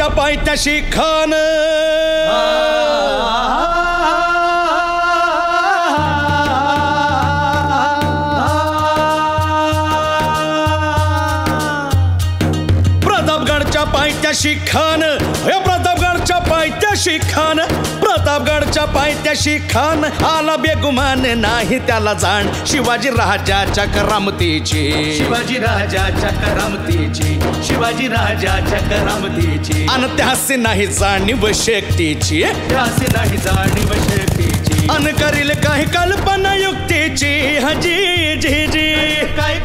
प्रतापगडच्या पायथ्याशी खान प्रतापगडच्या पायथ्याशी खान प्रतापगडच्या पायथ्याशी खान प्रतापगडच्या पायथ्याशी खान आला बेगुमान नाही त्याला जाण शिवाजी राजाच्या करामतीची शिवाजी राजाच्या करामतीची शिवाजी राजाच्या करामतीची अन त्यासी नाही जाणीव शक्तीची त्यासी नाही जाणीव शक्तीची अन करील काही कल्पना युक्तीची हजी जी जी काय